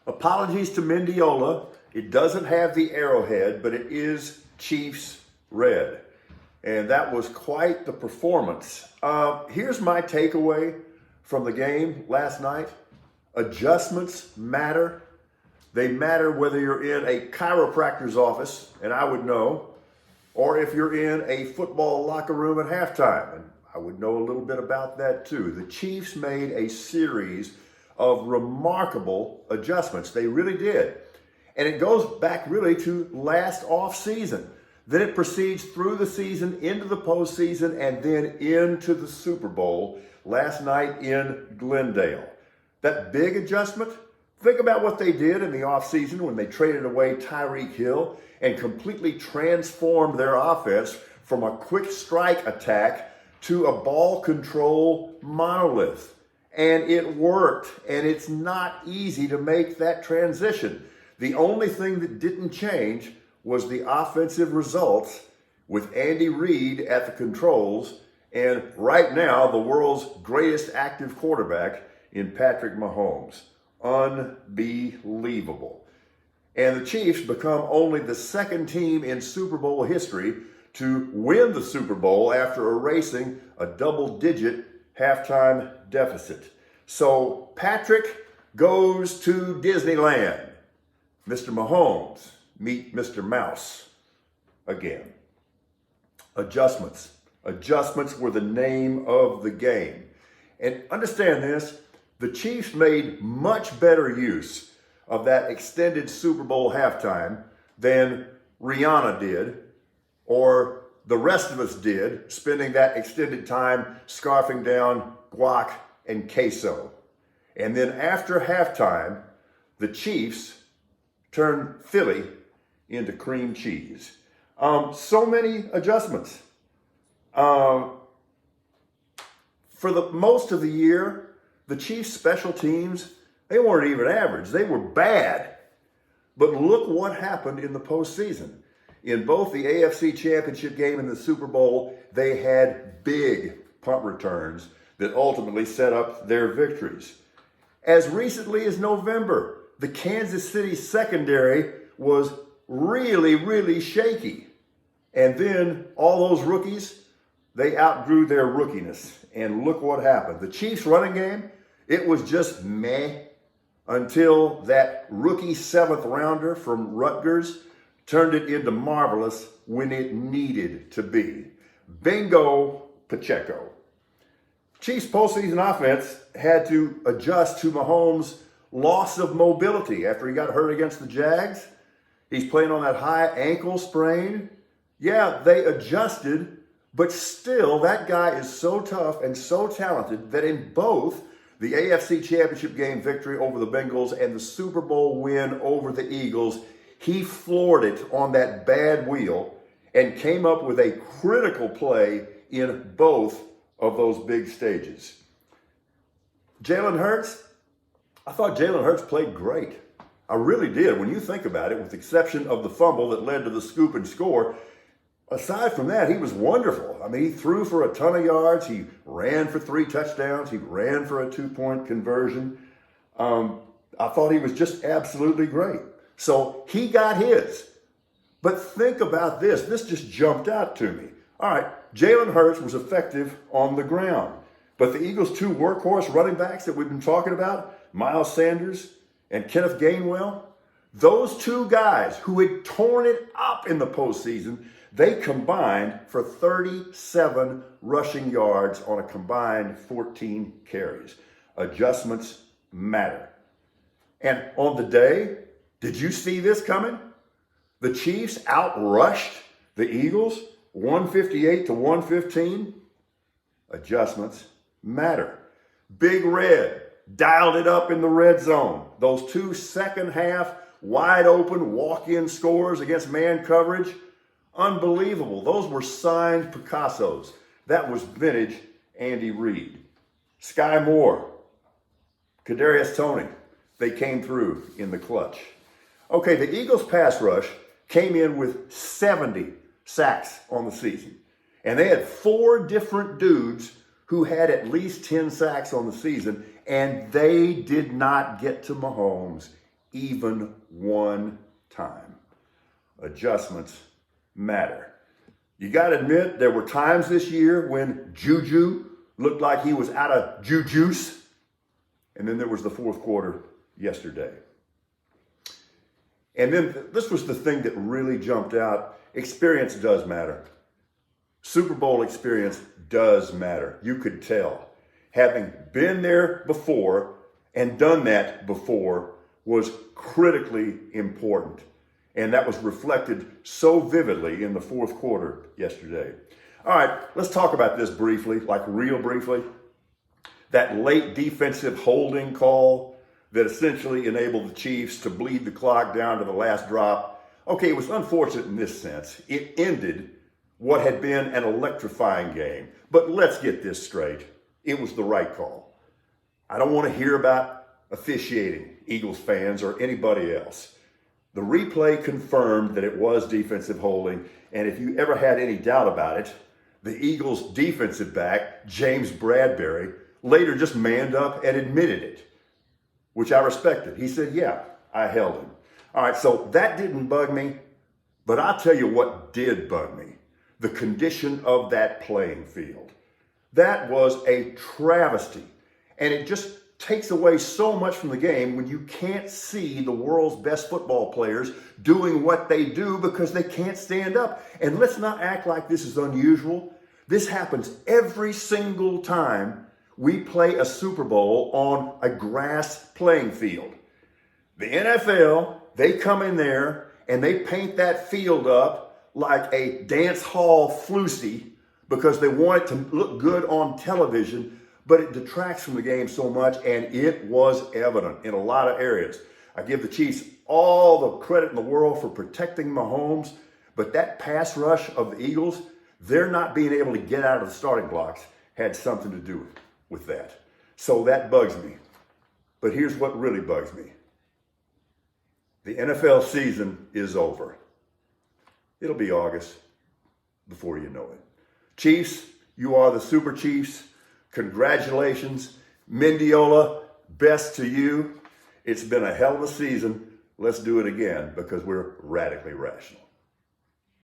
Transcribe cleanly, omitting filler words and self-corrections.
Apologies to Mendiola. It doesn't have the arrowhead, but it is Chiefs red. And that was quite the performance. Here's my takeaway from the game last night. Adjustments matter. They matter whether you're in a chiropractor's office, and I would know, or if you're in a football locker room at halftime, and I would know a little bit about that too. The Chiefs made a series of remarkable adjustments. They really did. And it goes back really to last off season. Then it proceeds through the season, into the postseason, and then into the Super Bowl last night in Glendale. That big adjustment, think about what they did in the offseason when they traded away Tyreek Hill and completely transformed their offense from a quick strike attack to a ball control monolith. And it worked, and it's not easy to make that transition. The only thing that didn't change was the offensive results with Andy Reid at the controls and right now the world's greatest active quarterback in Patrick Mahomes. Unbelievable. And the Chiefs become only the second team in Super Bowl history to win the Super Bowl after erasing a double-digit halftime deficit. So Patrick goes to Disneyland. Mr. Mahomes meet Mr. Mouse again. Adjustments. Adjustments were the name of the game. And understand this, the Chiefs made much better use of that extended Super Bowl halftime than Rihanna did, or the rest of us did, spending that extended time scarfing down guac and queso. And then after halftime, the Chiefs turned Philly into cream cheese. So many adjustments. For the most of the year, the Chiefs' special teams, they weren't even average. They were bad. But look what happened in the postseason. In both the AFC Championship game and the Super Bowl, they had big punt returns that ultimately set up their victories. As recently as November, the Kansas City secondary was really, really shaky. And then all those rookies, they outgrew their rookiness. And look what happened. The Chiefs' running game, it was just meh until that rookie seventh rounder from Rutgers turned it into marvelous when it needed to be. Bingo Pacheco. Chiefs' postseason offense had to adjust to Mahomes' loss of mobility after he got hurt against the Jags. He's playing on that high ankle sprain. Yeah, they adjusted, but still that guy is so tough and so talented that in both the AFC Championship game victory over the Bengals and the Super Bowl win over the Eagles, he floored it on that bad wheel and came up with a critical play in both of those big stages. Jalen Hurts, I thought Jalen Hurts played great. I really did. When you think about it, with the exception of the fumble that led to the scoop and score, aside from that, he was wonderful. I mean, he threw for a ton of yards. He ran for 3 touchdowns. He ran for a 2-point conversion. I thought he was just absolutely great. So he got his. But think about this. This just jumped out to me. All right, Jalen Hurts was effective on the ground. But the Eagles' 2 workhorse running backs that we've been talking about, Miles Sanders and Kenneth Gainwell, those 2 guys who had torn it up in the postseason, they combined for 37 rushing yards on a combined 14 carries. Adjustments matter. And on the day, did you see this coming? The Chiefs outrushed the Eagles 158 to 115. Adjustments matter. Big Red dialed it up in the red zone. Those 2 second half wide open walk-in scores against man coverage, unbelievable. Those were signed Picassos. That was vintage Andy Reid. Sky Moore, Kadarius Toney, they came through in the clutch. Okay, the Eagles pass rush came in with 70 sacks on the season. And they had 4 different dudes who had at least 10 sacks on the season, and they did not get to Mahomes even one time. Adjustments matter. You got to admit, there were times this year when Juju looked like he was out of jujuce. And then there was the fourth quarter yesterday. And then this was the thing that really jumped out. Experience does matter. Super Bowl experience does matter. You could tell. Having been there before and done that before was critically important. And that was reflected so vividly in the fourth quarter yesterday. All right, let's talk about this briefly, like real briefly. That late defensive holding call that essentially enabled the Chiefs to bleed the clock down to the last drop. Okay, it was unfortunate in this sense. It ended what had been an electrifying game. But let's get this straight. It was the right call. I don't want to hear about officiating, Eagles fans or anybody else. The replay confirmed that it was defensive holding, and if you ever had any doubt about it, the Eagles' defensive back, James Bradbury, later just manned up and admitted it, which I respected. He said, yeah, I held him. All right, so that didn't bug me, but I'll tell you what did bug me. The condition of that playing field. That was a travesty, and it just takes away so much from the game when you can't see the world's best football players doing what they do because they can't stand up. And let's not act like this is unusual. This happens every single time we play a Super Bowl on a grass playing field. The NFL, they come in there and they paint that field up like a dance hall floozy because they want it to look good on television, but it detracts from the game so much, and it was evident in a lot of areas. I give the Chiefs all the credit in the world for protecting Mahomes, but that pass rush of the Eagles, they're not being able to get out of the starting blocks, had something to do with that. So that bugs me. But here's what really bugs me. The NFL season is over. It'll be August before you know it. Chiefs, you are the Super Chiefs. Congratulations. Mendiola, best to you. It's been a hell of a season. Let's do it again because we're radically rational.